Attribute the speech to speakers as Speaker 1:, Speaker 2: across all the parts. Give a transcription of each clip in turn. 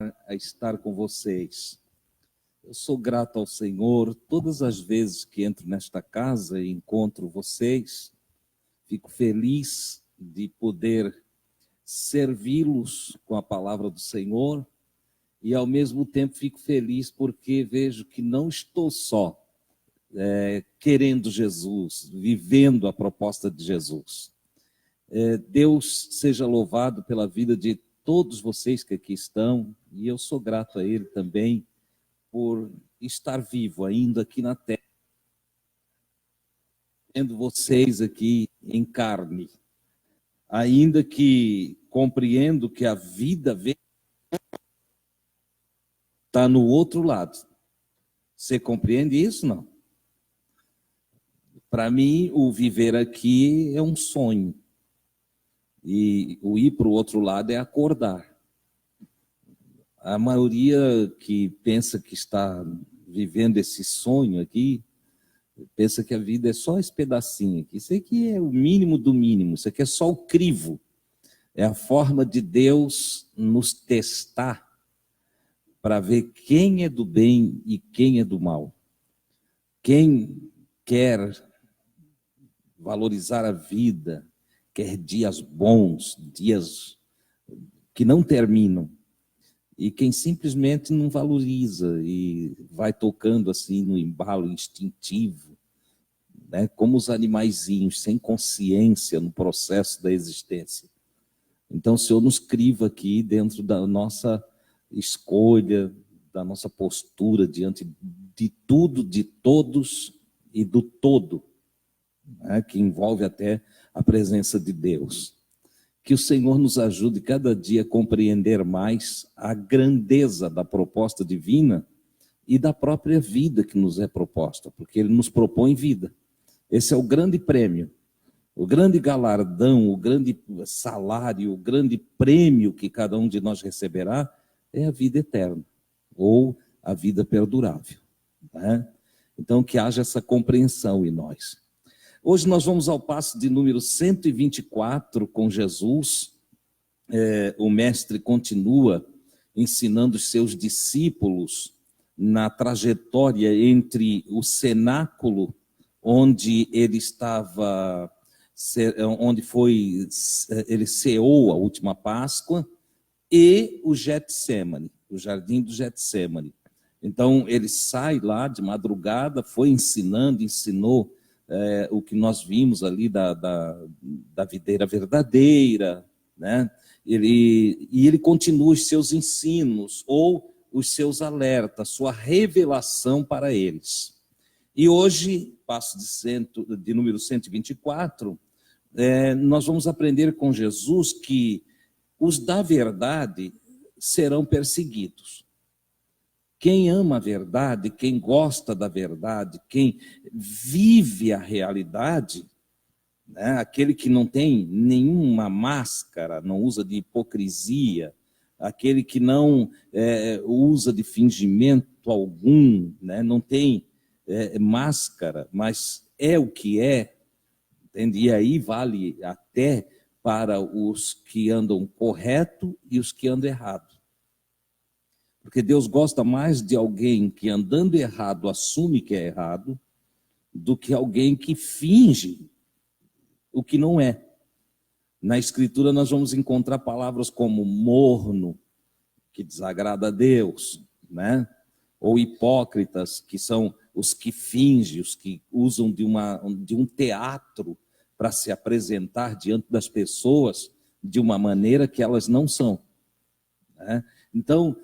Speaker 1: a estar com vocês. Eu sou grato ao Senhor todas as vezes que entro nesta casa e encontro vocês. Fico feliz de poder servi-los com a palavra do Senhor e, ao mesmo tempo, fico feliz porque vejo que não estou só querendo Jesus, vivendo a proposta de Jesus. Deus seja louvado pela vida de todos vocês que aqui estão, e eu sou grato a Ele também por estar vivo ainda aqui na terra, vendo vocês aqui em carne, ainda que compreendo que a vida está no outro lado. Você compreende isso, não? Para mim, o viver aqui é um sonho. E o ir para o outro lado é acordar. A maioria que pensa que está vivendo esse sonho aqui, pensa que a vida é só esse pedacinho aqui. Isso aqui é o mínimo do mínimo, isso aqui é só o crivo. É a forma de Deus nos testar para ver quem é do bem e quem é do mal. Quem quer valorizar a vida, quer dias bons, dias que não terminam. E quem simplesmente não valoriza e vai tocando assim no embalo instintivo, né, como os animaizinhos, sem consciência no processo da existência. Então, o Senhor nos criva aqui dentro da nossa escolha, da nossa postura diante de tudo, de todos e do todo, né, que envolve até a presença de Deus. Que o Senhor nos ajude cada dia a compreender mais a grandeza da proposta divina e da própria vida que nos é proposta, porque Ele nos propõe vida. Esse é o grande prêmio, o grande galardão, o grande salário, o grande prêmio que cada um de nós receberá é a vida eterna, ou a vida perdurável, né? Então, que haja essa compreensão em nós. Hoje nós vamos ao passo de número 124 com Jesus. O mestre continua ensinando os seus discípulos na trajetória entre o cenáculo, onde ele estava, ele ceou a última Páscoa, e o Getsêmani, o jardim do Getsêmani. Então ele sai lá de madrugada, foi ensinou o que nós vimos ali da videira verdadeira, né? Ele continua os seus ensinos, ou os seus alertas, sua revelação para eles. E hoje, passo de número 124, nós vamos aprender com Jesus que os da verdade serão perseguidos. Quem ama a verdade, quem gosta da verdade, quem vive a realidade, né, aquele que não tem nenhuma máscara, não usa de hipocrisia, aquele que não usa de fingimento algum, né, não tem máscara, mas é o que é, entende? E aí vale até para os que andam correto e os que andam errado. Porque Deus gosta mais de alguém que, andando errado, assume que é errado, do que alguém que finge o que não é. Na Escritura nós vamos encontrar palavras como morno, que desagrada a Deus, né? Ou hipócritas, que são os que fingem, os que usam de um teatro para se apresentar diante das pessoas de uma maneira que elas não são, né? Então,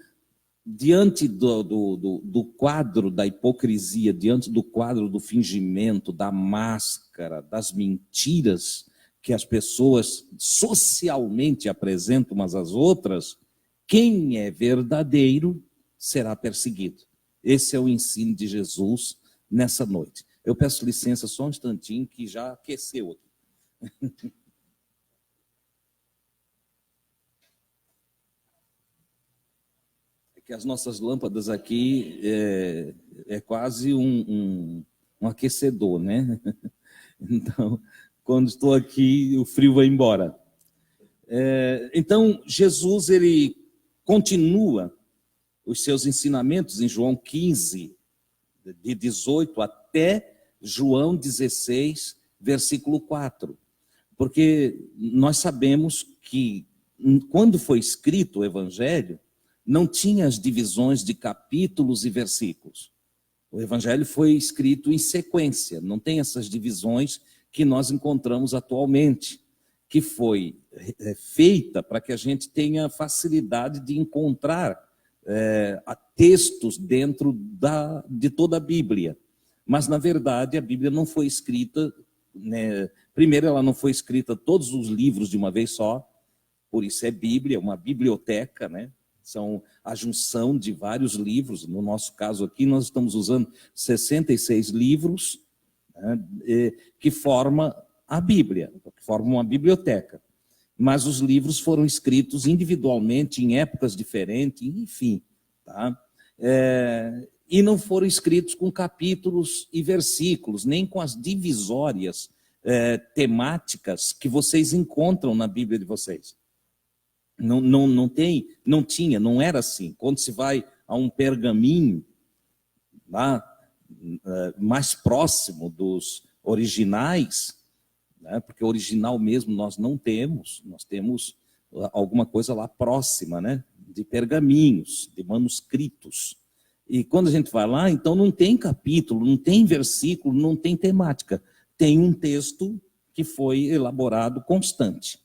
Speaker 1: diante do quadro da hipocrisia, diante do quadro do fingimento, da máscara, das mentiras que as pessoas socialmente apresentam umas às outras, quem é verdadeiro será perseguido. Esse é o ensino de Jesus nessa noite. Eu peço licença só um instantinho que já aqueceu aqui. Que as nossas lâmpadas aqui é quase um aquecedor, né? Então, quando estou aqui, o frio vai embora. Então, Jesus, ele continua os seus ensinamentos em João 15, de 18 até João 16, versículo 4. Porque nós sabemos que quando foi escrito o Evangelho, não tinha as divisões de capítulos e versículos. O Evangelho foi escrito em sequência, não tem essas divisões que nós encontramos atualmente, que foi feita para que a gente tenha facilidade de encontrar textos dentro de toda a Bíblia. Mas, na verdade, a Bíblia não foi escrita, né? Primeiro, ela não foi escrita todos os livros de uma vez só, por isso é Bíblia, uma biblioteca, né? São a junção de vários livros. No nosso caso aqui, nós estamos usando 66 livros, né, que formam a Bíblia, que formam uma biblioteca. Mas os livros foram escritos individualmente, em épocas diferentes, enfim. Tá? E não foram escritos com capítulos e versículos, nem com as divisórias temáticas que vocês encontram na Bíblia de vocês. Não tinha, não era assim. Quando se vai a um pergaminho lá, mais próximo dos originais, né, porque original mesmo nós não temos, nós temos alguma coisa lá próxima, né, de pergaminhos, de manuscritos. E quando a gente vai lá, então não tem capítulo, não tem versículo, não tem temática. Tem um texto que foi elaborado constante.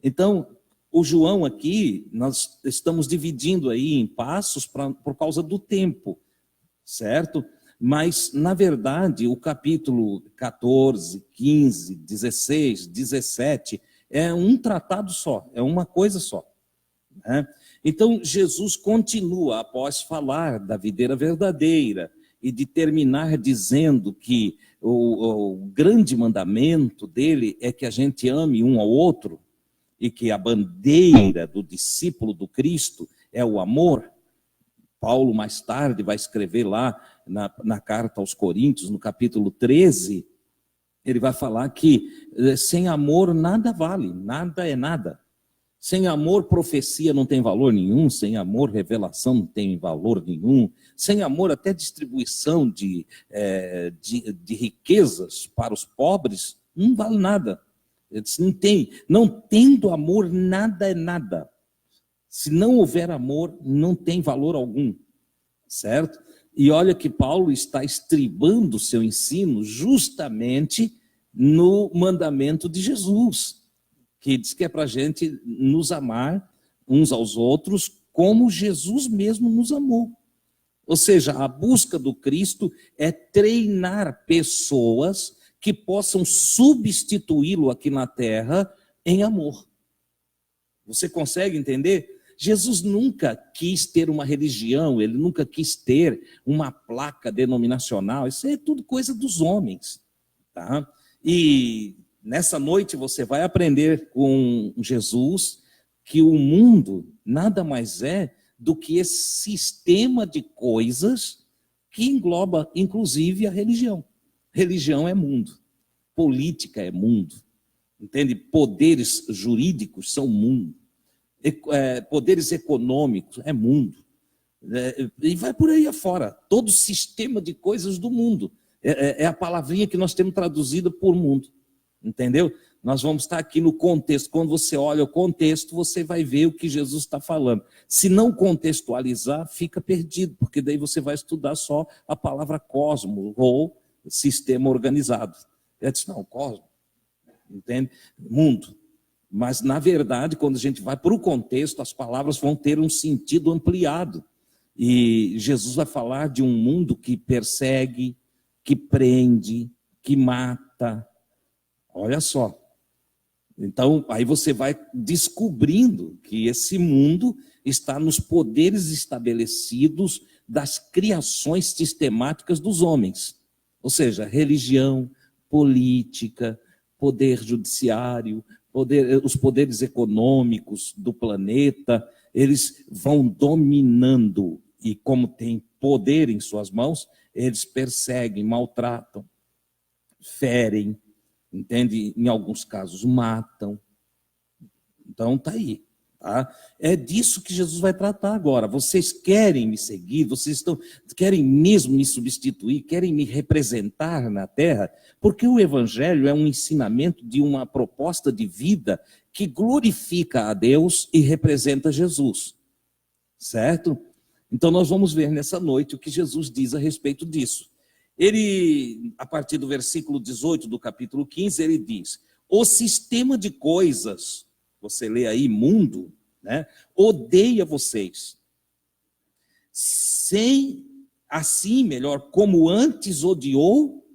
Speaker 1: Então, o João aqui, nós estamos dividindo aí em passos por causa do tempo, certo? Mas, na verdade, o capítulo 14, 15, 16, 17 é um tratado só, é uma coisa só, né? Então, Jesus continua, após falar da videira verdadeira e de terminar dizendo que o grande mandamento dele é que a gente ame um ao outro, e que a bandeira do discípulo do Cristo é o amor. Paulo, mais tarde, vai escrever lá na carta aos Coríntios, no capítulo 13, ele vai falar que sem amor nada vale, nada é nada. Sem amor, profecia não tem valor nenhum, sem amor, revelação não tem valor nenhum, sem amor, até distribuição de riquezas para os pobres não vale nada. Não tendo amor, nada é nada. Se não houver amor, não tem valor algum, certo? E olha que Paulo está estribando o seu ensino justamente no mandamento de Jesus, que diz que é para a gente nos amar uns aos outros como Jesus mesmo nos amou. Ou seja, a busca do Cristo é treinar pessoas que possam substituí-lo aqui na terra em amor. Você consegue entender? Jesus nunca quis ter uma religião, ele nunca quis ter uma placa denominacional, isso é tudo coisa dos homens, tá? E nessa noite você vai aprender com Jesus que o mundo nada mais é do que esse sistema de coisas que engloba inclusive a religião. Religião é mundo, política é mundo, entende? Poderes jurídicos são mundo, poderes econômicos é mundo, e vai por aí afora, todo sistema de coisas do mundo, é a palavrinha que nós temos traduzida por mundo, entendeu? Nós vamos estar aqui no contexto, quando você olha o contexto, você vai ver o que Jesus está falando. Se não contextualizar, fica perdido, porque daí você vai estudar só a palavra cosmos, ou sistema organizado. Eu disse, não, cosmos, entende? Mundo. Mas, na verdade, quando a gente vai para o contexto, as palavras vão ter um sentido ampliado. E Jesus vai falar de um mundo que persegue, que prende, que mata. Olha só. Então, aí você vai descobrindo que esse mundo está nos poderes estabelecidos das criações sistemáticas dos homens. Ou seja, religião, política, poder judiciário, os poderes econômicos do planeta, eles vão dominando. E como tem poder em suas mãos, eles perseguem, maltratam, ferem, entende? Em alguns casos matam. Então está aí. Tá? É disso que Jesus vai tratar agora. Vocês querem me seguir, querem mesmo me substituir, querem me representar na terra, porque o Evangelho é um ensinamento de uma proposta de vida que glorifica a Deus e representa Jesus. Certo? Então nós vamos ver nessa noite o que Jesus diz a respeito disso. Ele, a partir do versículo 18 do capítulo 15, ele diz: o sistema de coisas, você lê aí, mundo, né, odeia vocês. Melhor, como antes odiou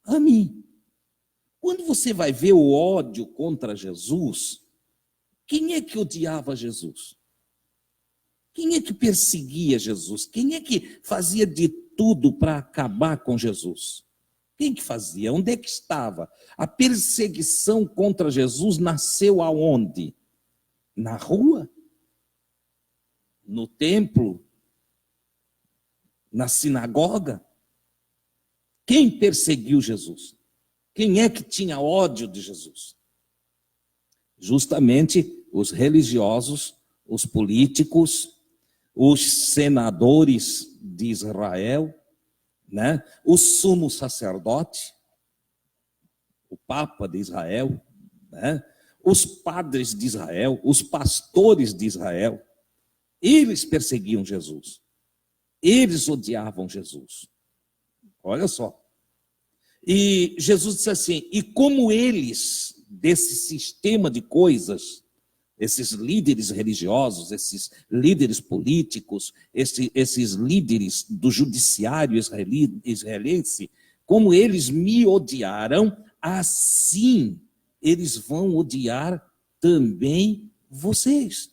Speaker 1: a mim. Quando você vai ver o ódio contra Jesus, quem é que odiava Jesus? Quem é que perseguia Jesus? Quem é que fazia de tudo para acabar com Jesus? Quem que fazia? Onde é que estava? A perseguição contra Jesus nasceu aonde? Na rua? No templo? Na sinagoga? Quem perseguiu Jesus? Quem é que tinha ódio de Jesus? Justamente os religiosos, os políticos, os senadores de Israel, né? O sumo sacerdote, o Papa de Israel, né? Os padres de Israel, os pastores de Israel, eles perseguiam Jesus, eles odiavam Jesus. Olha só. E Jesus disse assim: e como eles, desse sistema de coisas, esses líderes religiosos, esses líderes políticos, esses líderes do judiciário israelense, como eles me odiaram, assim eles vão odiar também vocês.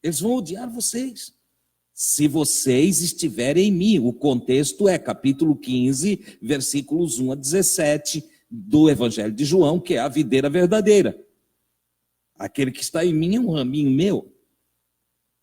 Speaker 1: Eles vão odiar vocês. Se vocês estiverem em mim. O contexto é capítulo 15, versículos 1 a 17 do Evangelho de João, que é a videira verdadeira. Aquele que está em mim é um raminho meu.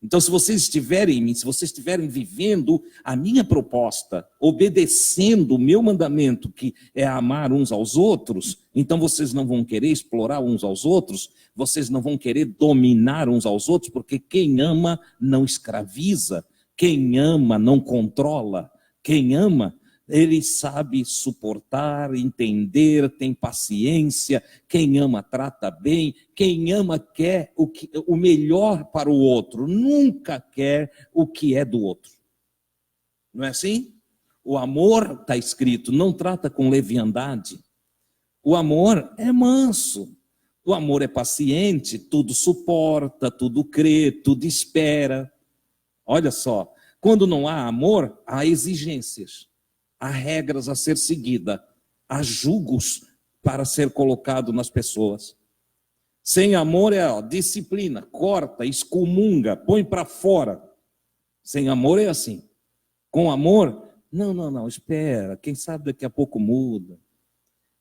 Speaker 1: Então, se vocês estiverem em mim, se vocês estiverem vivendo a minha proposta, obedecendo o meu mandamento, que é amar uns aos outros, então vocês não vão querer explorar uns aos outros, vocês não vão querer dominar uns aos outros, porque quem ama não escraviza, quem ama não controla, quem ama, ele sabe suportar, entender, tem paciência. Quem ama trata bem. Quem ama quer o melhor para o outro. Nunca quer o que é do outro. Não é assim? O amor, está escrito, não trata com leviandade. O amor é manso. O amor é paciente, tudo suporta, tudo crê, tudo espera. Olha só, quando não há amor, há exigências. Há regras a ser seguida, há julgos para ser colocado nas pessoas. Sem amor é disciplina, corta, excomunga, põe para fora. Sem amor é assim. Com amor, não, espera, quem sabe daqui a pouco muda.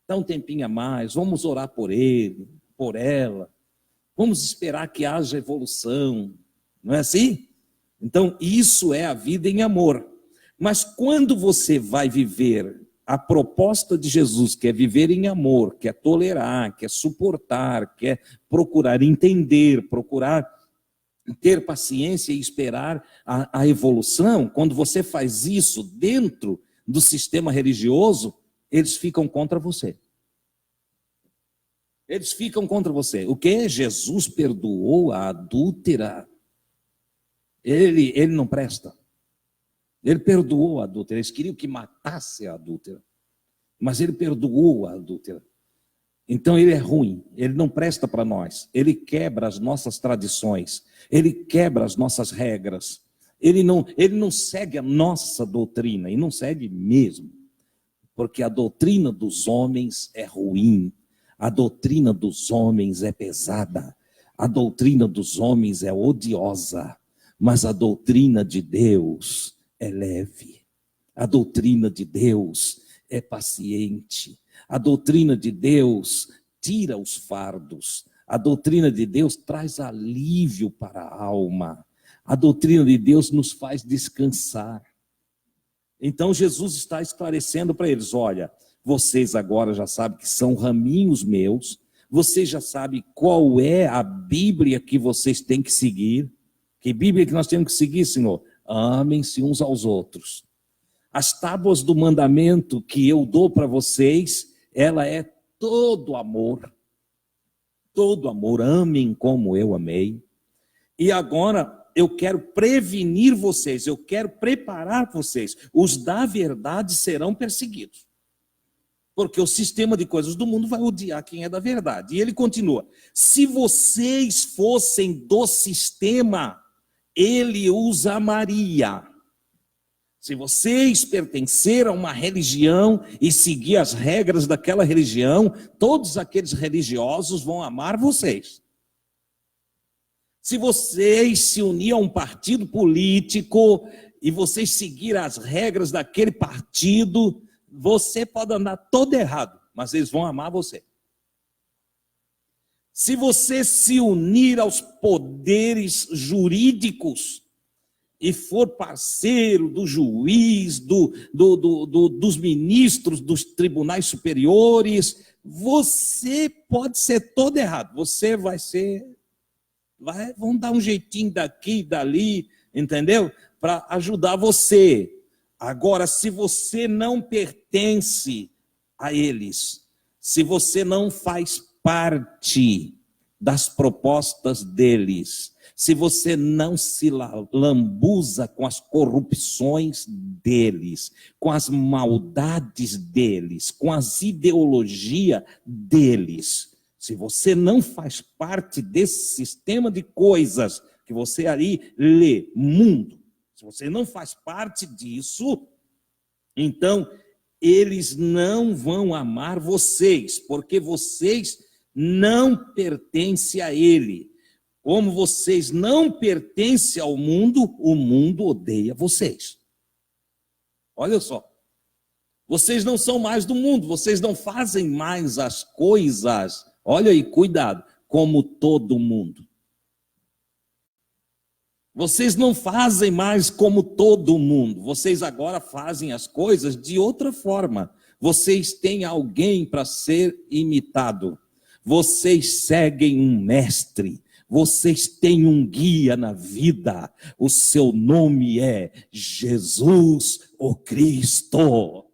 Speaker 1: Dá um tempinho a mais, vamos orar por ele, por ela. Vamos esperar que haja evolução. Não é assim? Então, isso é a vida em amor. Mas quando você vai viver a proposta de Jesus, que é viver em amor, que é tolerar, que é suportar, que é procurar entender, procurar ter paciência e esperar a evolução, quando você faz isso dentro do sistema religioso, eles ficam contra você. Eles ficam contra você. O que? Jesus perdoou a adúltera. Ele não presta. Ele perdoou a adúltera. Eles queriam que matasse a adúltera, mas ele perdoou a adúltera. Então ele é ruim, ele não presta para nós. Ele quebra as nossas tradições, ele quebra as nossas regras. Ele não segue a nossa doutrina, e não segue mesmo, porque a doutrina dos homens é ruim, a doutrina dos homens é pesada, a doutrina dos homens é odiosa, mas a doutrina de Deus é leve, a doutrina de Deus é paciente, a doutrina de Deus tira os fardos, a doutrina de Deus traz alívio para a alma, a doutrina de Deus nos faz descansar. Então Jesus está esclarecendo para eles: olha, vocês agora já sabem que são raminhos meus, Vocês já sabem qual é a Bíblia que vocês têm que seguir? Que Bíblia que nós temos que seguir, Senhor? Amem-se uns aos outros. As tábuas do mandamento que eu dou para vocês, ela é todo amor. Todo amor, amem como eu amei. E agora eu quero prevenir vocês, eu quero preparar vocês. Os da verdade serão perseguidos. Porque o sistema de coisas do mundo vai odiar quem é da verdade. E ele continua: se vocês fossem do sistema, ele os amaria. Se vocês pertencerem a uma religião e seguir as regras daquela religião, todos aqueles religiosos vão amar vocês. Se vocês se unirem a um partido político e vocês seguirem as regras daquele partido, você pode andar todo errado, mas eles vão amar você. Se você se unir aos poderes jurídicos e for parceiro do juiz, dos ministros dos tribunais superiores, você pode ser todo errado. Você vão dar um jeitinho daqui e dali, entendeu? Para ajudar você. Agora, se você não pertence a eles, se você não faz parte das propostas deles, se você não se lambuza com as corrupções deles, com as maldades deles, com as ideologias deles, se você não faz parte desse sistema de coisas que você ali lê, mundo, se você não faz parte disso, então eles não vão amar vocês, porque vocês não pertencem a ele. Como vocês não pertencem ao mundo, o mundo odeia vocês. Olha só. Vocês não são mais do mundo, vocês não fazem mais as coisas, olha aí, cuidado, como todo mundo. Vocês não fazem mais como todo mundo, vocês agora fazem as coisas de outra forma. Vocês têm alguém para ser imitado, vocês seguem um mestre, vocês têm um guia na vida, o seu nome é Jesus o Cristo.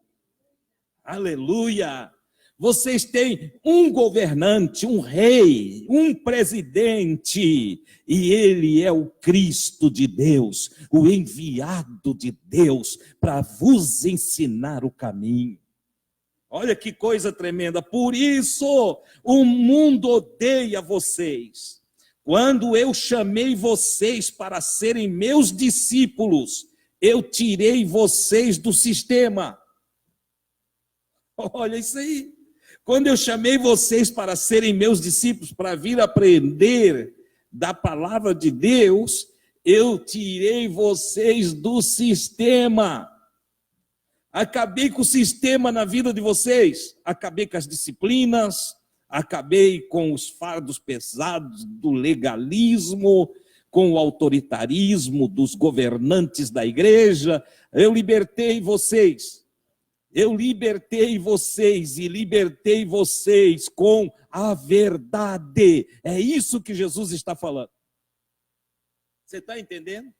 Speaker 1: Aleluia! Vocês têm um governante, um rei, um presidente, e ele é o Cristo de Deus, o enviado de Deus para vos ensinar o caminho. Olha que coisa tremenda, por isso o mundo odeia vocês. Quando eu chamei vocês para serem meus discípulos, eu tirei vocês do sistema. Olha isso aí. Quando eu chamei vocês para serem meus discípulos, para vir aprender da palavra de Deus, eu tirei vocês do sistema. Acabei com o sistema na vida de vocês. Acabei com as disciplinas, acabei com os fardos pesados do legalismo, com o autoritarismo dos governantes da igreja. Eu libertei vocês. Eu libertei vocês e libertei vocês com a verdade. É isso que Jesus está falando. Você está entendendo?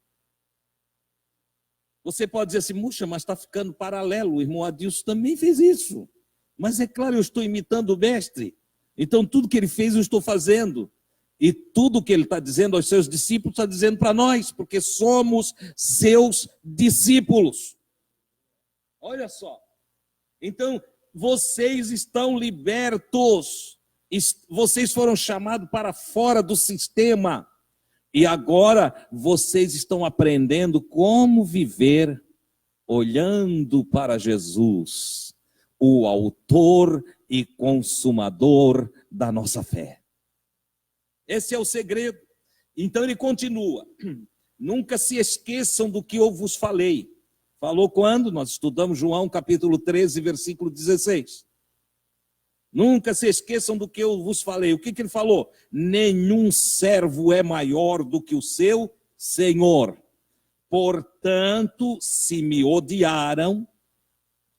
Speaker 1: Você pode dizer assim, muxa, mas está ficando paralelo. O irmão Adilson também fez isso. Mas é claro, eu estou imitando o mestre. Então tudo que ele fez eu estou fazendo. E tudo que ele está dizendo aos seus discípulos está dizendo para nós, porque somos seus discípulos. Olha só. Então, vocês estão libertos, vocês foram chamados para fora do sistema, e agora vocês estão aprendendo como viver olhando para Jesus, o autor e consumador da nossa fé. Esse é o segredo. Então ele continua, nunca se esqueçam do que eu vos falei. Falou quando? Nós estudamos João capítulo 13, versículo 16. Nunca se esqueçam do que eu vos falei. O que ele falou? Nenhum servo é maior do que o seu Senhor. Portanto, se me odiaram,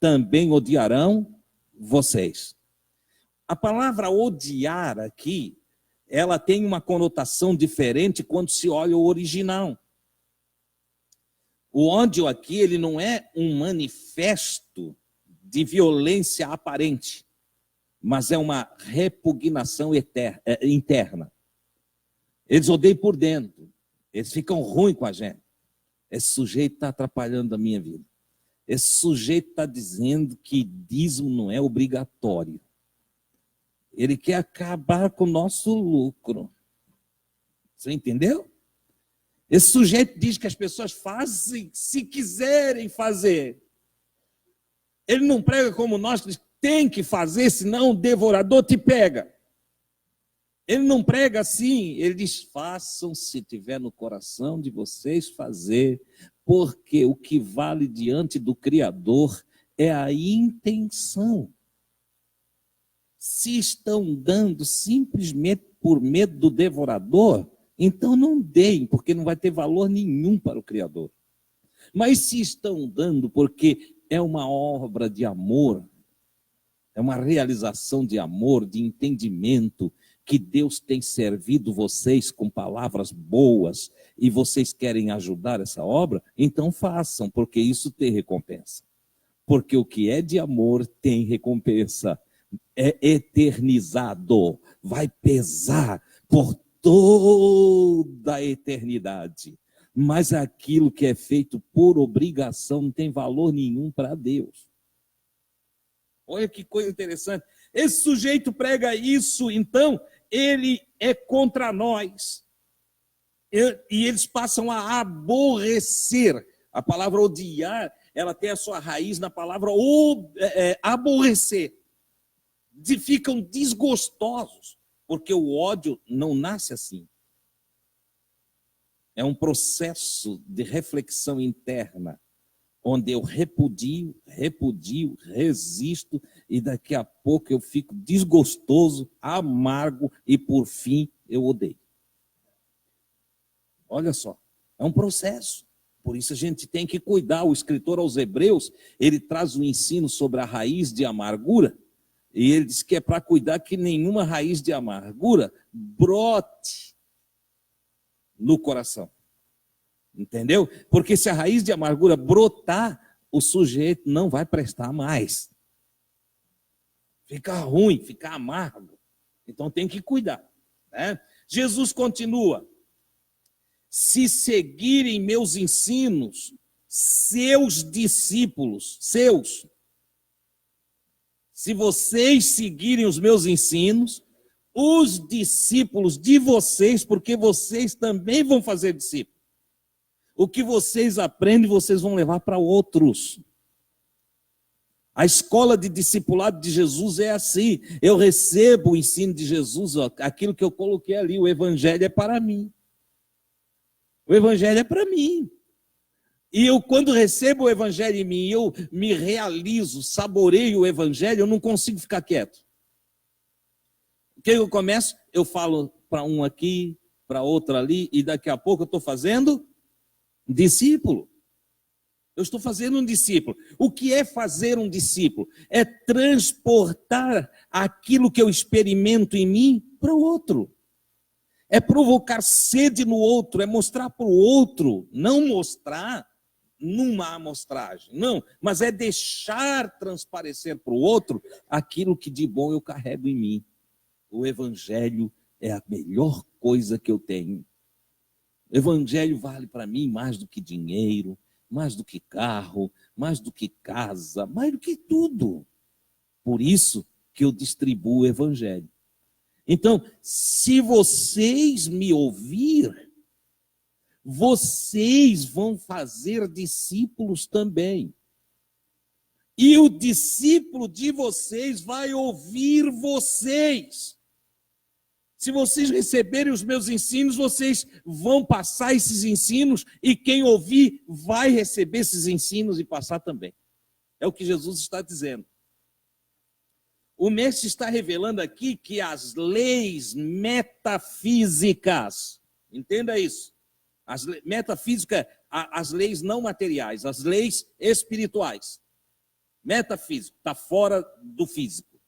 Speaker 1: também odiarão vocês. A palavra odiar aqui, ela tem uma conotação diferente quando se olha o original. O ódio aqui, ele não é um manifesto de violência aparente, mas é uma repugnação interna. Eles odeiam por dentro, eles ficam ruins com a gente. Esse sujeito está atrapalhando a minha vida. Esse sujeito está dizendo que dízimo não é obrigatório. Ele quer acabar com o nosso lucro. Você entendeu? Esse sujeito diz que as pessoas fazem se quiserem fazer. Ele não prega como nós, que tem que fazer, senão o devorador te pega. Ele não prega assim, ele diz, façam se tiver no coração de vocês fazer, porque o que vale diante do Criador é a intenção. Se estão dando simplesmente por medo do devorador, então não deem, porque não vai ter valor nenhum para o Criador. Mas se estão dando porque é uma obra de amor, é uma realização de amor, de entendimento, que Deus tem servido vocês com palavras boas e vocês querem ajudar essa obra, então façam, porque isso tem recompensa. Porque o que é de amor tem recompensa. É eternizado, vai pesar por toda a eternidade. Mas aquilo que é feito por obrigação não tem valor nenhum para Deus. Olha que coisa interessante. Esse sujeito prega isso, então ele é contra nós. E eles passam a aborrecer. A palavra odiar, ela tem a sua raiz na palavra aborrecer. Ficam desgostosos, porque o ódio não nasce assim. É um processo de reflexão interna, onde eu repudio, resisto, e daqui a pouco eu fico desgostoso, amargo, e por fim eu odeio. Olha só, é um processo. Por isso a gente tem que cuidar. O escritor aos Hebreus, ele traz um ensino sobre a raiz de amargura, e ele diz que é para cuidar que nenhuma raiz de amargura brote no coração. Entendeu? Porque se a raiz de amargura brotar, o sujeito não vai prestar mais. Fica ruim, fica amargo. Então tem que cuidar, né? Jesus continua. Se seguirem meus ensinos, seus discípulos, se vocês seguirem os meus ensinos, os discípulos de vocês, porque vocês também vão fazer discípulos. O que vocês aprendem, vocês vão levar para outros. A escola de discipulado de Jesus é assim. Eu recebo o ensino de Jesus, ó, aquilo que eu coloquei ali, o evangelho é para mim. O evangelho é para mim. E eu, quando recebo o evangelho em mim, eu me realizo, saboreio o evangelho, eu não consigo ficar quieto. O que eu começo? Eu falo para um aqui, para outro ali, e daqui a pouco eu estou fazendo discípulo. Eu estou fazendo um discípulo. O que é fazer um discípulo? É transportar aquilo que eu experimento em mim para o outro. É provocar sede no outro, é mostrar para o outro, não mostrar numa amostragem, não, mas é deixar transparecer para o outro aquilo que de bom eu carrego em mim. O evangelho é a melhor coisa que eu tenho. O evangelho vale para mim mais do que dinheiro, mais do que carro, mais do que casa, mais do que tudo. Por isso que eu distribuo o evangelho. Então, se vocês me ouvir, vocês vão fazer discípulos também. E o discípulo de vocês vai ouvir vocês. Se vocês receberem os meus ensinos, vocês vão passar esses ensinos, e quem ouvir vai receber esses ensinos e passar também. É o que Jesus está dizendo. O mestre está revelando aqui que as leis metafísicas, entenda isso, metafísica, as leis não materiais, as leis espirituais. Metafísico, está fora do físico.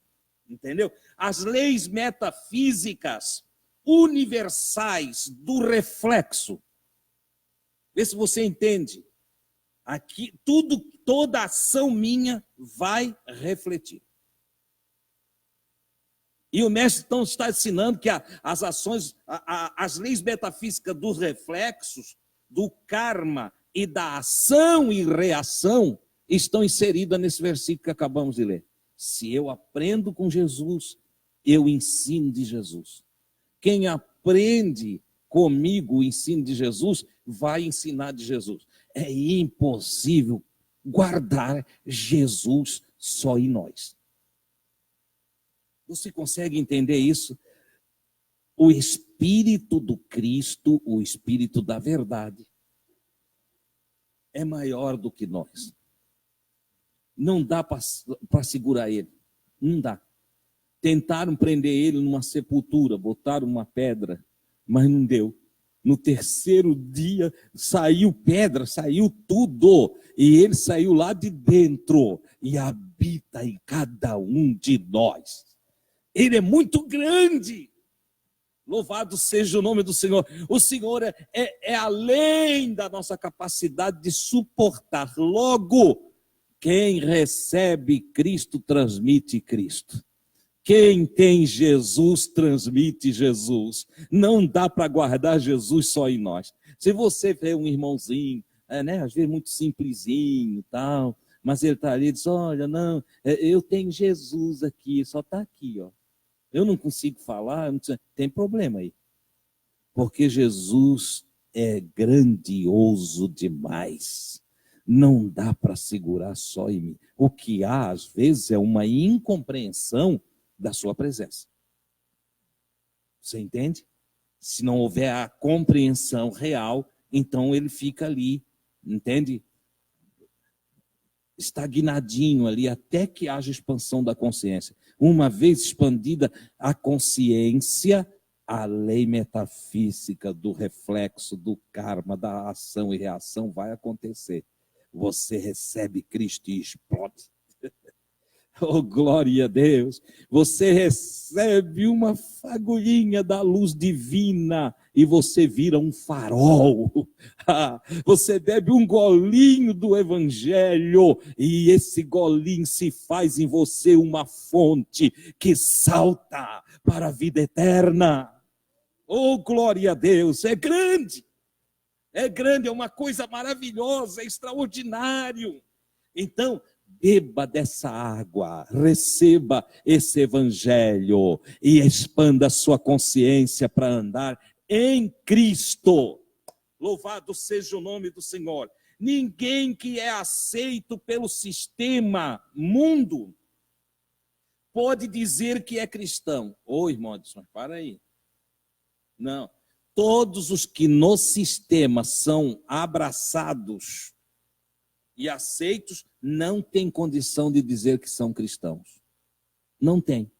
Speaker 1: Entendeu? As leis metafísicas universais do reflexo. Vê se você entende. Aqui, toda ação minha vai refletir. E o mestre então está ensinando que as ações, as leis metafísicas dos reflexos, do karma e da ação e reação estão inseridas nesse versículo que acabamos de ler. Se eu aprendo com Jesus, eu ensino de Jesus. Quem aprende comigo o ensino de Jesus, vai ensinar de Jesus. É impossível guardar Jesus só em nós. Você consegue entender isso? O Espírito do Cristo, o Espírito da verdade, é maior do que nós. Não dá para segurar ele. Não dá. Tentaram prender ele numa sepultura, botaram uma pedra, mas não deu. No terceiro dia saiu pedra, saiu tudo. E ele saiu lá de dentro e habita em cada um de nós. Ele é muito grande. Louvado seja o nome do Senhor. O Senhor é além da nossa capacidade de suportar. Logo, quem recebe Cristo, transmite Cristo. Quem tem Jesus, transmite Jesus. Não dá para guardar Jesus só em nós. Se você vê um irmãozinho, às vezes muito simplesinho e tal, mas ele está ali e diz, olha, não, eu tenho Jesus aqui, só está aqui, ó. Eu não consigo falar, tem problema aí. Porque Jesus é grandioso demais. Não dá para segurar só em mim. O que há, às vezes, é uma incompreensão da sua presença. Você entende? Se não houver a compreensão real, então ele fica ali, entende? Estagnadinho ali, até que haja expansão da consciência. Uma vez expandida a consciência, a lei metafísica do reflexo, do karma, da ação e reação vai acontecer. Você recebe Cristo e explode. Oh, glória a Deus! Você recebe uma fagulhinha da luz divina e você vira um farol. Você bebe um golinho do Evangelho e esse golinho se faz em você uma fonte que salta para a vida eterna. Oh, glória a Deus! É grande, é uma coisa maravilhosa, é extraordinário. Então, beba dessa água, receba esse evangelho e expanda a sua consciência para andar em Cristo. Louvado seja o nome do Senhor. Ninguém que é aceito pelo sistema mundo pode dizer que é cristão. Ô, irmão, mas para aí. Não. Todos os que no sistema são abraçados e aceitos, não tem condição de dizer que são cristãos. Não tem.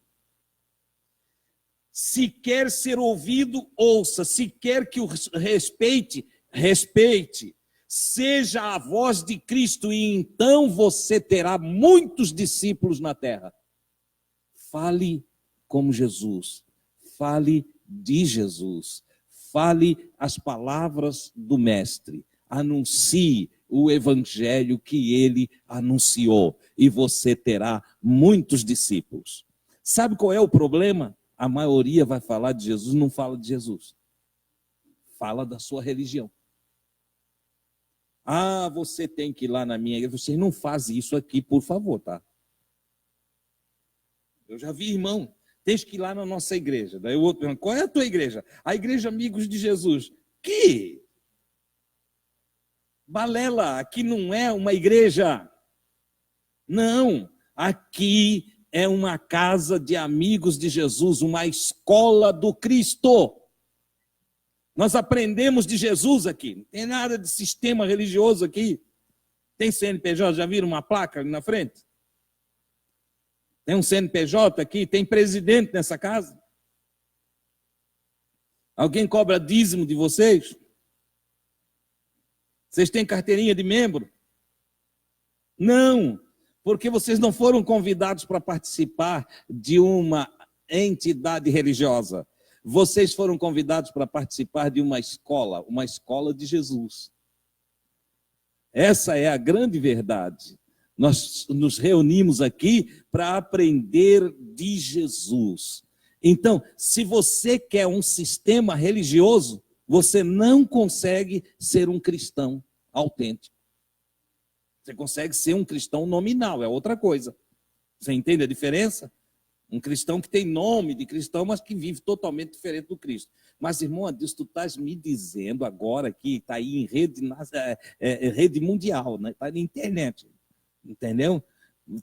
Speaker 1: Se quer ser ouvido, ouça. Se quer que o respeite, respeite. Seja a voz de Cristo e então você terá muitos discípulos na terra. Fale como Jesus. Fale de Jesus. Fale as palavras do Mestre. Anuncie o evangelho que ele anunciou e você terá muitos discípulos. Sabe qual é o problema? A maioria vai falar de Jesus, não fala de Jesus. Fala da sua religião. Ah, você tem que ir lá na minha igreja. Você não faz isso aqui, por favor, tá? Eu já vi, irmão, tens que ir lá na nossa igreja. Daí o outro pergunta, qual é a tua igreja? A igreja Amigos de Jesus. Que? Balela, aqui não é uma igreja. Não, aqui é uma casa de amigos de Jesus, uma escola do Cristo. Nós aprendemos de Jesus aqui, não tem nada de sistema religioso aqui. Tem CNPJ, já viram uma placa ali na frente? Tem um CNPJ aqui, tem presidente nessa casa? Alguém cobra dízimo de vocês? Vocês têm carteirinha de membro? Não, Porque vocês não foram convidados para participar de uma entidade religiosa. Vocês foram convidados para participar de uma escola de Jesus. Essa é a grande verdade. Nós nos reunimos aqui para aprender de Jesus. Então, se você quer um sistema religioso, você não consegue ser um cristão autêntico. Você consegue ser um cristão nominal, é outra coisa. Você entende a diferença? Um cristão que tem nome de cristão, mas que vive totalmente diferente do Cristo. Mas, irmão Adilson, tu estás me dizendo agora que está aí em rede mundial, né? Está na internet, entendeu?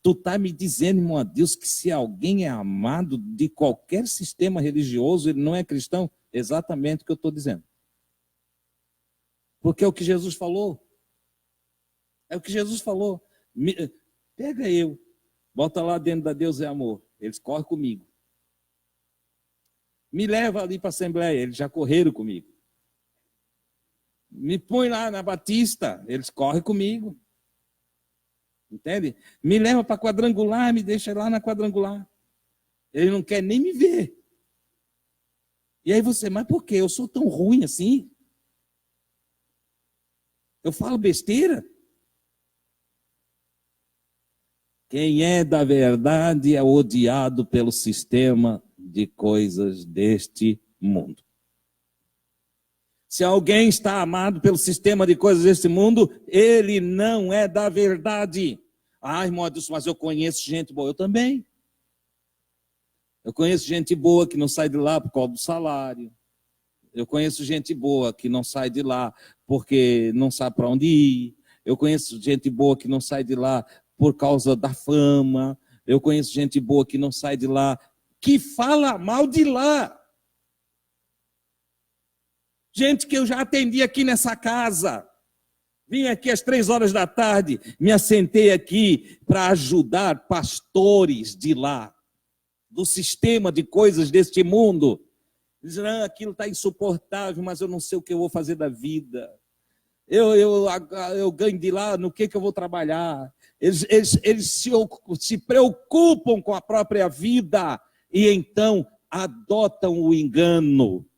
Speaker 1: Tu está me dizendo, irmão Adilson, que se alguém é amado de qualquer sistema religioso, ele não é cristão? Exatamente o que eu estou dizendo. Porque é o que Jesus falou. É o que Jesus falou. Pega eu, bota lá dentro da Deus é amor. Eles correm comigo. Me leva ali para a Assembleia, eles já correram comigo. Me põe lá na Batista, eles correm comigo. Entende? Me leva para Quadrangular, me deixa lá na Quadrangular. Ele não quer nem me ver. E aí você, mas por quê? Eu sou tão ruim assim? Eu falo besteira? Quem é da verdade é odiado pelo sistema de coisas deste mundo. Se alguém está amado pelo sistema de coisas deste mundo, ele não é da verdade. Ah, irmão Adilson, mas eu conheço gente boa. Eu também. Eu conheço gente boa que não sai de lá por causa do salário. Eu conheço gente boa que não sai de lá porque não sabe para onde ir. Eu conheço gente boa que não sai de lá por causa da fama. Eu conheço gente boa que não sai de lá, que fala mal de lá. Gente que eu já atendi aqui nessa casa. Vim aqui às 3 horas da tarde, me assentei aqui para ajudar pastores de lá, do sistema de coisas deste mundo. Dizem, aquilo está insuportável, mas eu não sei o que eu vou fazer da vida. Eu ganho de lá, no que eu vou trabalhar? Eles se preocupam com a própria vida e então adotam o engano.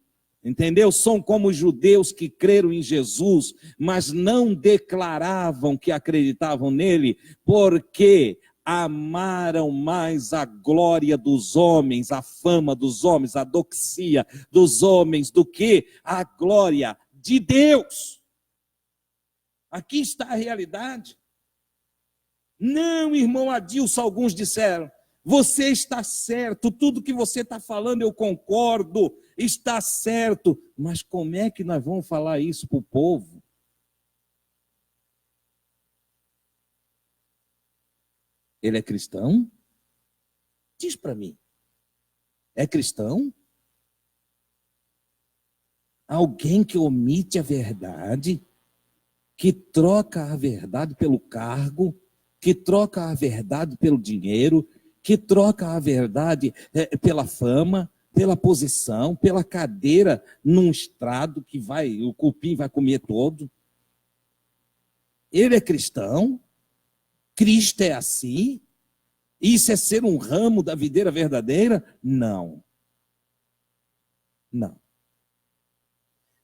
Speaker 1: Entendeu? São como os judeus que creram em Jesus, mas não declaravam que acreditavam nele, porque amaram mais a glória dos homens, a fama dos homens, a doxia dos homens, do que a glória de Deus. Aqui está a realidade. Não, irmão Adilson, alguns disseram, você está certo, tudo que você está falando eu concordo, está certo, mas como é que nós vamos falar isso para o povo? Ele é cristão? Diz para mim, é cristão? Alguém que omite a verdade, que troca a verdade pelo cargo, que troca a verdade pelo dinheiro, que troca a verdade pela fama, pela posição, pela cadeira num estrado que o cupim vai comer todo. Ele é cristão? Cristo é assim? Isso é ser um ramo da videira verdadeira? Não. Não.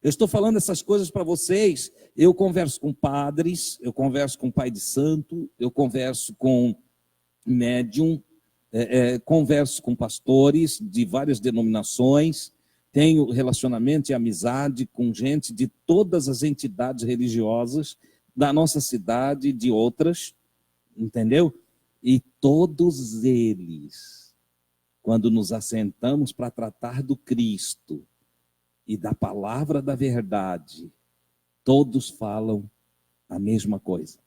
Speaker 1: Eu estou falando essas coisas para vocês. Eu converso com padres, eu converso com pai de santo, eu converso com médium, converso com pastores de várias denominações, tenho relacionamento e amizade com gente de todas as entidades religiosas da nossa cidade e de outras, entendeu? E todos eles, quando nos assentamos para tratar do Cristo e da palavra da verdade, todos falam a mesma coisa.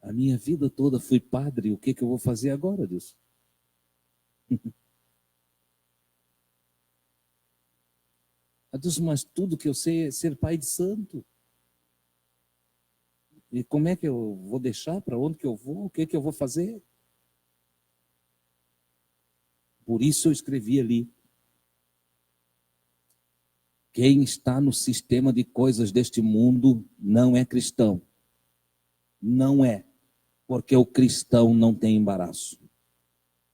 Speaker 1: A minha vida toda fui padre, o que eu vou fazer agora, Deus? Deus, mas tudo que eu sei é ser pai de santo. E como é que eu vou deixar? Para onde que eu vou? O que eu vou fazer? Por isso eu escrevi ali. Quem está no sistema de coisas deste mundo não é cristão. Não é. Porque o cristão não tem embaraço.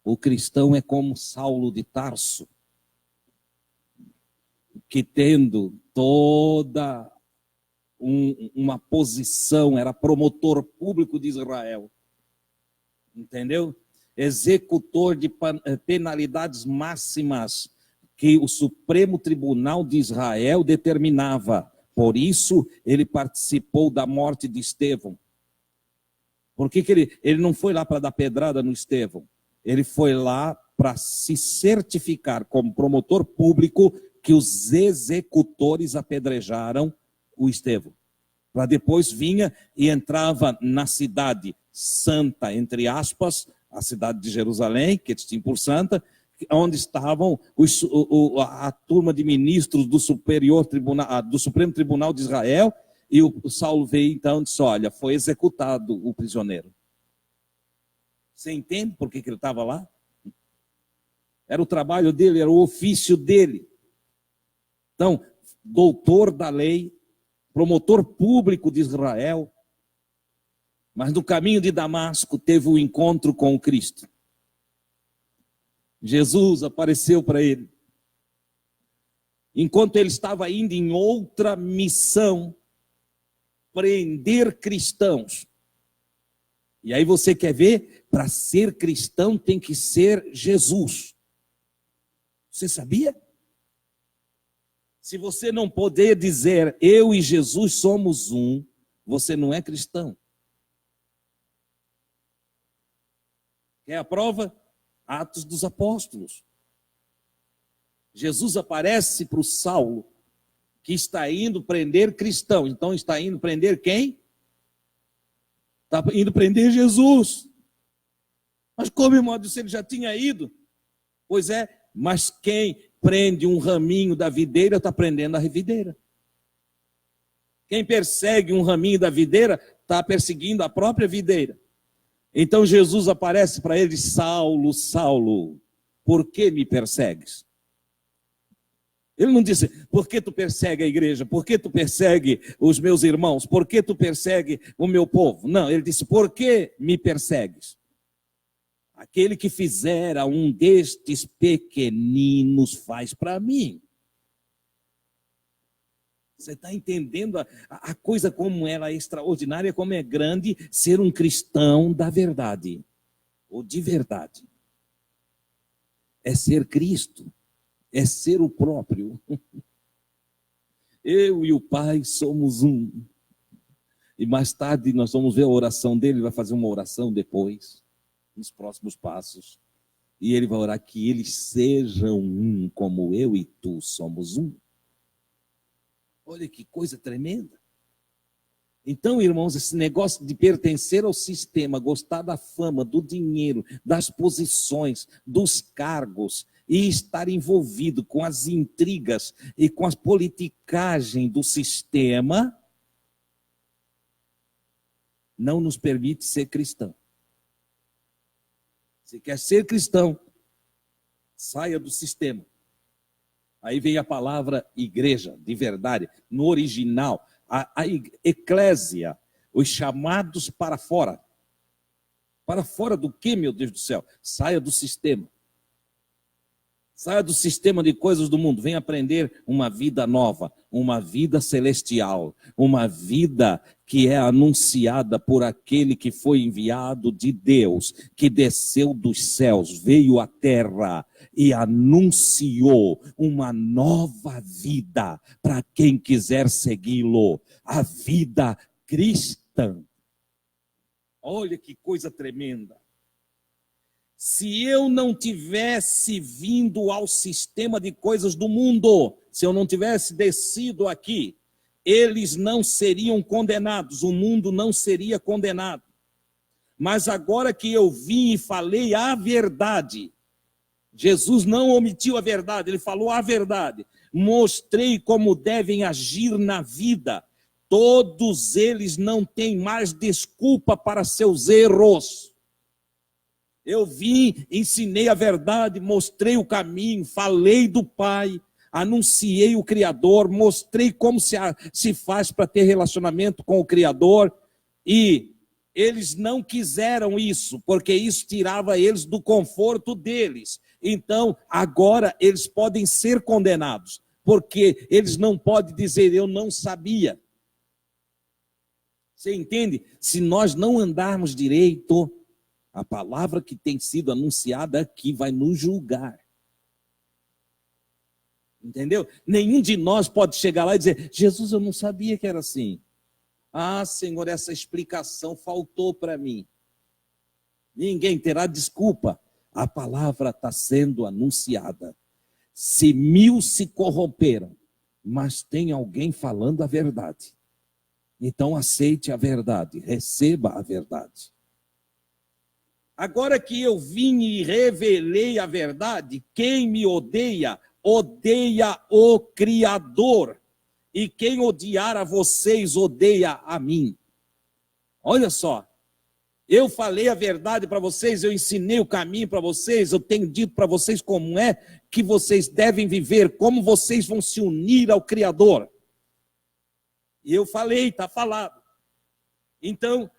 Speaker 1: O cristão é como Saulo de Tarso, que tendo toda uma posição, era promotor público de Israel, entendeu? Executor de penalidades máximas que o Supremo Tribunal de Israel determinava. Por isso, ele participou da morte de Estevão. Por que ele não foi lá para dar pedrada no Estevão? Ele foi lá para se certificar como promotor público que os executores apedrejaram o Estevão. Para depois vinha e entrava na cidade santa, entre aspas, a cidade de Jerusalém, que eles tinham por santa, onde estavam a turma de ministros do Supremo Tribunal de Israel, e o Saulo veio então e disse, olha, foi executado o prisioneiro. Você entende por que ele estava lá? Era o trabalho dele, era o ofício dele. Então, doutor da lei, promotor público de Israel, mas no caminho de Damasco teve um encontro com o Cristo. Jesus apareceu para ele. Enquanto ele estava indo em outra missão, prender cristãos. E aí você quer ver? Para ser cristão tem que ser Jesus. Você sabia? Se você não poder dizer, eu e Jesus somos um, você não é cristão. Quer a prova? Atos dos Apóstolos. Jesus aparece para o Saulo, que está indo prender cristão. Então está indo prender quem? Está indo prender Jesus. Mas como, irmão, se ele já tinha ido? Pois é, mas quem prende um raminho da videira está prendendo a videira. Quem persegue um raminho da videira está perseguindo a própria videira. Então Jesus aparece para ele, Saulo, Saulo, por que me persegues? Ele não disse, por que tu persegue a igreja? Por que tu persegue os meus irmãos? Por que tu persegue o meu povo? Não, ele disse, por que me persegues? Aquele que fizera um destes pequeninos faz para mim. Você está entendendo a coisa como ela é extraordinária, como é grande ser um cristão da verdade, ou de verdade. É ser Cristo, é ser o próprio. Eu e o Pai somos um. E mais tarde nós vamos ver a oração dele, ele vai fazer uma oração depois, nos próximos passos. E ele vai orar que eles sejam um, como eu e tu somos um. Olha que coisa tremenda. Então, irmãos, esse negócio de pertencer ao sistema, gostar da fama, do dinheiro, das posições, dos cargos, e estar envolvido com as intrigas e com a politicagem do sistema, não nos permite ser cristão. Se quer ser cristão, saia do sistema. Aí vem a palavra igreja, de verdade, no original, a eclésia, os chamados para fora. Para fora do que, meu Deus do céu? Saia do sistema. Saia do sistema de coisas do mundo, venha aprender uma vida nova, uma vida celestial, uma vida que é anunciada por aquele que foi enviado de Deus, que desceu dos céus, veio à terra e anunciou uma nova vida para quem quiser segui-lo, a vida cristã. Olha que coisa tremenda. Se eu não tivesse vindo ao sistema de coisas do mundo, se eu não tivesse descido aqui, eles não seriam condenados, o mundo não seria condenado. Mas agora que eu vim e falei a verdade, Jesus não omitiu a verdade, ele falou a verdade. Mostrei como devem agir na vida. Todos eles não têm mais desculpa para seus erros. Eu vim, ensinei a verdade, mostrei o caminho, falei do Pai, anunciei o Criador, mostrei como se faz para ter relacionamento com o Criador. E eles não quiseram isso, porque isso tirava eles do conforto deles. Então, agora eles podem ser condenados, porque eles não podem dizer, eu não sabia. Você entende? Se nós não andarmos direito, a palavra que tem sido anunciada aqui vai nos julgar. Entendeu? Nenhum de nós pode chegar lá e dizer, Jesus, eu não sabia que era assim. Ah, Senhor, essa explicação faltou para mim. Ninguém terá desculpa. A palavra está sendo anunciada. Se 1000 se corromperam, mas tem alguém falando a verdade. Então aceite a verdade, receba a verdade. Agora que eu vim e revelei a verdade, quem me odeia, odeia o Criador. E quem odiar a vocês, odeia a mim. Olha só, eu falei a verdade para vocês, eu ensinei o caminho para vocês, eu tenho dito para vocês como é que vocês devem viver, como vocês vão se unir ao Criador. E eu falei, está falado. Então,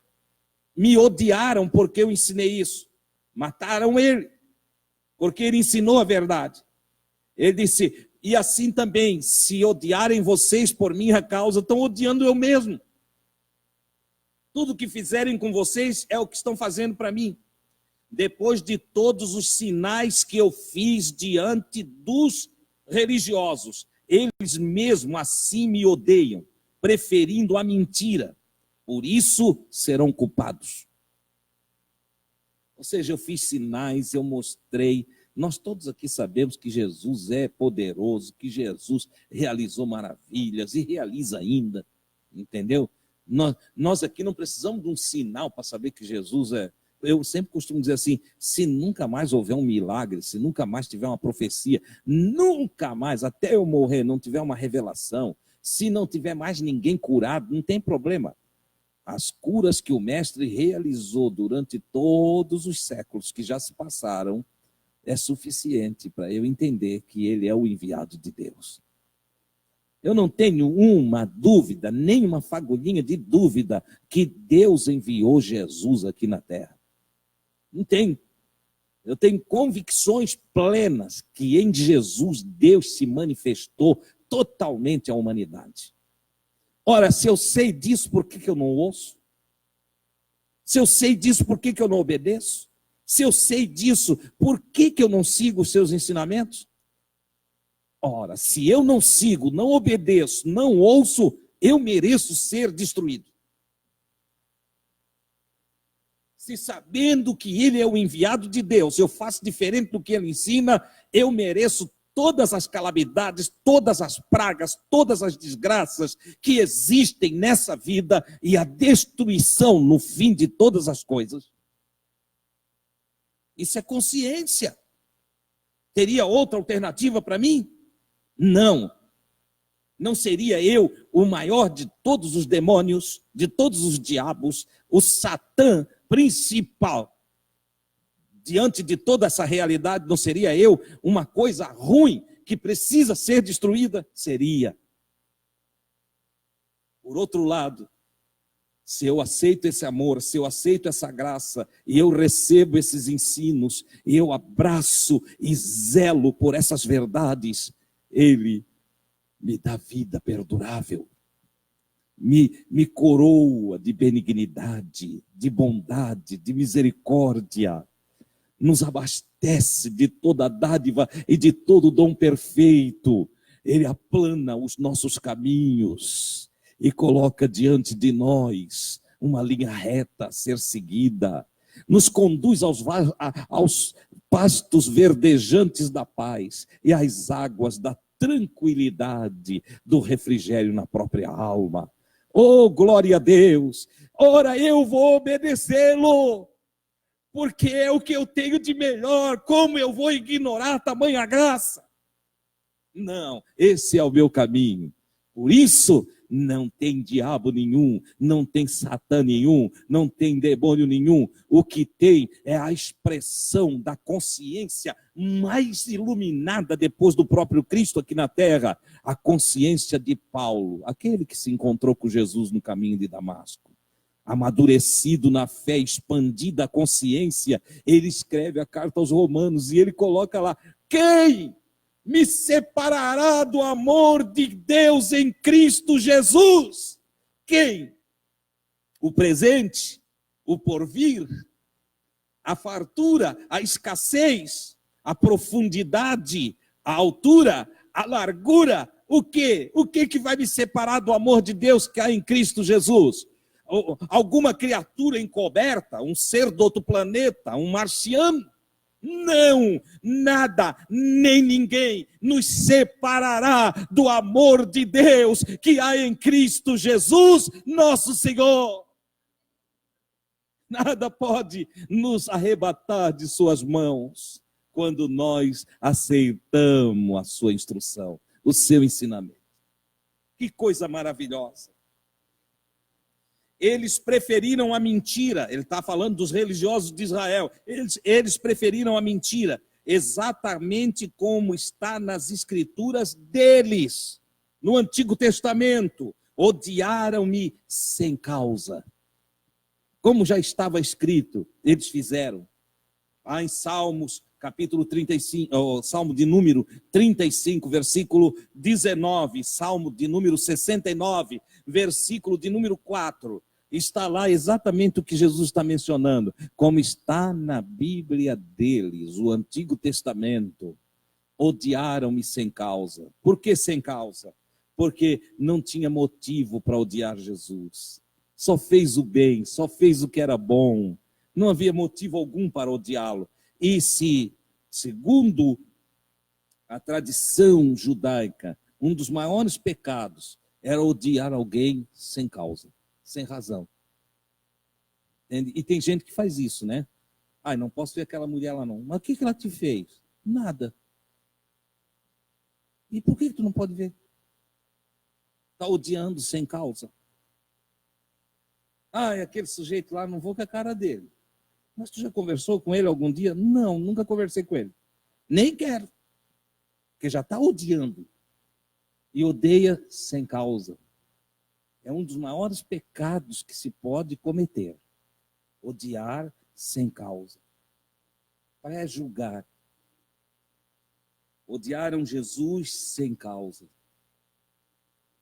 Speaker 1: me odiaram porque eu ensinei isso. Mataram ele, porque ele ensinou a verdade. Ele disse, e assim também, se odiarem vocês por minha causa, estão odiando eu mesmo. Tudo que fizerem com vocês é o que estão fazendo para mim. Depois de todos os sinais que eu fiz diante dos religiosos, eles mesmo assim me odeiam, preferindo a mentira. Por isso serão culpados. Ou seja, eu fiz sinais, eu mostrei. Nós todos aqui sabemos que Jesus é poderoso, que Jesus realizou maravilhas e realiza ainda. Entendeu? Nós aqui não precisamos de um sinal para saber que Jesus é. Eu sempre costumo dizer assim, se nunca mais houver um milagre, se nunca mais tiver uma profecia, nunca mais, até eu morrer, não tiver uma revelação, se não tiver mais ninguém curado, não tem problema. As curas que o Mestre realizou durante todos os séculos que já se passaram, é suficiente para eu entender que ele é o enviado de Deus. Eu não tenho uma dúvida, nem uma fagulhinha de dúvida que Deus enviou Jesus aqui na terra. Não tenho. Eu tenho convicções plenas que em Jesus Deus se manifestou totalmente à humanidade. Ora, se eu sei disso, por que eu não ouço? Se eu sei disso, por que eu não obedeço? Se eu sei disso, por que eu não sigo os seus ensinamentos? Ora, se eu não sigo, não obedeço, não ouço, eu mereço ser destruído. Se sabendo que ele é o enviado de Deus, eu faço diferente do que ele ensina, eu mereço todas as calamidades, todas as pragas, todas as desgraças que existem nessa vida e a destruição no fim de todas as coisas. Isso é consciência. Teria outra alternativa para mim? Não. Não seria eu o maior de todos os demônios, de todos os diabos, o Satã principal. Diante de toda essa realidade, não seria eu uma coisa ruim que precisa ser destruída? Seria. Por outro lado, se eu aceito esse amor, se eu aceito essa graça, e eu recebo esses ensinos, e eu abraço e zelo por essas verdades, ele me dá vida perdurável, me coroa de benignidade, de bondade, de misericórdia, nos abastece de toda dádiva e de todo dom perfeito. Ele aplana os nossos caminhos e coloca diante de nós uma linha reta a ser seguida. Nos conduz aos pastos verdejantes da paz e às águas da tranquilidade do refrigério na própria alma. Oh, glória a Deus! Ora, eu vou obedecê-lo, porque é o que eu tenho de melhor. Como eu vou ignorar tamanha graça? Não, esse é o meu caminho. Por isso, não tem diabo nenhum, não tem Satã nenhum, não tem demônio nenhum. O que tem é a expressão da consciência mais iluminada depois do próprio Cristo aqui na terra. A consciência de Paulo, aquele que se encontrou com Jesus no caminho de Damasco. amadurecido na fé, expandida a consciência, ele escreve a carta aos Romanos e ele coloca lá: quem me separará do amor de Deus em Cristo Jesus? Quem? O presente, o porvir, a fartura, a escassez, a profundidade, a altura, a largura. O quê? O que vai me separar do amor de Deus que há em Cristo Jesus? Alguma criatura encoberta, um ser do outro planeta, um marciano? Não, nada, nem ninguém nos separará do amor de Deus que há em Cristo Jesus, nosso Senhor. Nada pode nos arrebatar de suas mãos quando nós aceitamos a sua instrução, o seu ensinamento. Que coisa maravilhosa. Eles preferiram a mentira. Ele está falando dos religiosos de Israel. Eles preferiram a mentira, exatamente como está nas escrituras deles. No Antigo Testamento, odiaram-me sem causa. Como já estava escrito, eles fizeram. Em Salmos, capítulo 35, Salmo de número 35, versículo 19, Salmo de número 69, versículo de número 4. Está lá exatamente o que Jesus está mencionando, como está na Bíblia deles, o Antigo Testamento. Odiaram-me sem causa. Por que sem causa? Porque não tinha motivo para odiar Jesus. Só fez o bem, só fez o que era bom. Não havia motivo algum para odiá-lo. E se, segundo a tradição judaica, um dos maiores pecados era odiar alguém sem causa, sem razão. E tem gente que faz isso, né? Não posso ver aquela mulher lá não. Mas o que ela te fez? Nada. E por que tu não pode ver? Está odiando sem causa. Aquele sujeito lá, não vou com a cara dele. Mas tu já conversou com ele algum dia? Não, nunca conversei com ele. Nem quero. Porque já está odiando. E odeia sem causa. É um dos maiores pecados que se pode cometer. Odiar sem causa. Pré-julgar. Odiaram Jesus sem causa.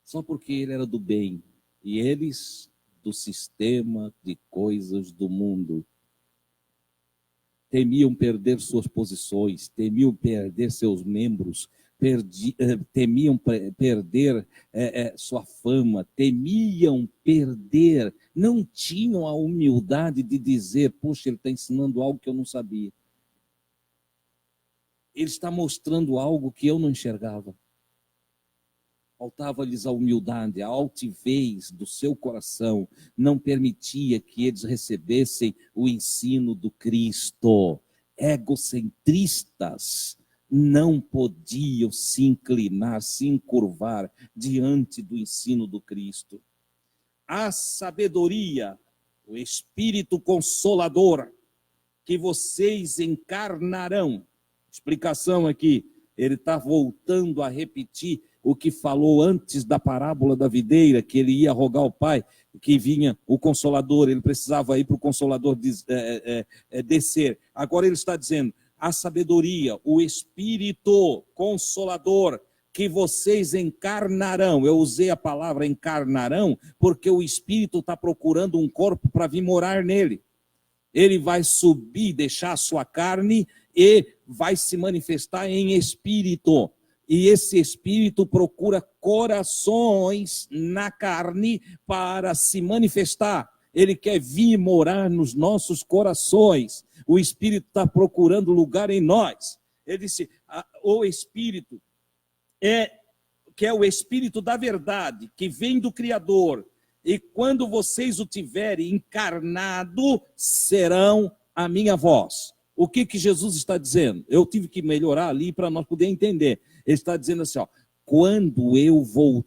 Speaker 1: Só porque ele era do bem. E eles do sistema de coisas do mundo. Temiam perder suas posições, temiam perder seus membros, temiam perder sua fama, temiam perder, não tinham a humildade de dizer: poxa, ele está ensinando algo que eu não sabia. Ele está mostrando algo que eu não enxergava. Faltava-lhes a humildade, a altivez do seu coração, não permitia que eles recebessem o ensino do Cristo. Egocentristas não podiam se inclinar, se encurvar diante do ensino do Cristo. A sabedoria, o Espírito Consolador, que vocês encarnarão. Explicação aqui, ele está voltando a repetir o que falou antes da parábola da videira, que ele ia rogar ao Pai, que vinha o Consolador, ele precisava ir para o Consolador descer. Agora ele está dizendo: a sabedoria, o Espírito Consolador, que vocês encarnarão. Eu usei a palavra encarnarão, porque o Espírito está procurando um corpo para vir morar nele. Ele vai subir, deixar a sua carne e vai se manifestar em Espírito. E esse Espírito procura corações na carne para se manifestar. Ele quer vir morar nos nossos corações. O Espírito está procurando lugar em nós. Ele disse: o Espírito que é o Espírito da verdade, que vem do Criador. E quando vocês o tiverem encarnado, serão a minha voz. O que Jesus está dizendo? Eu tive que melhorar ali para nós poder entender. Ele está dizendo assim: quando eu voltar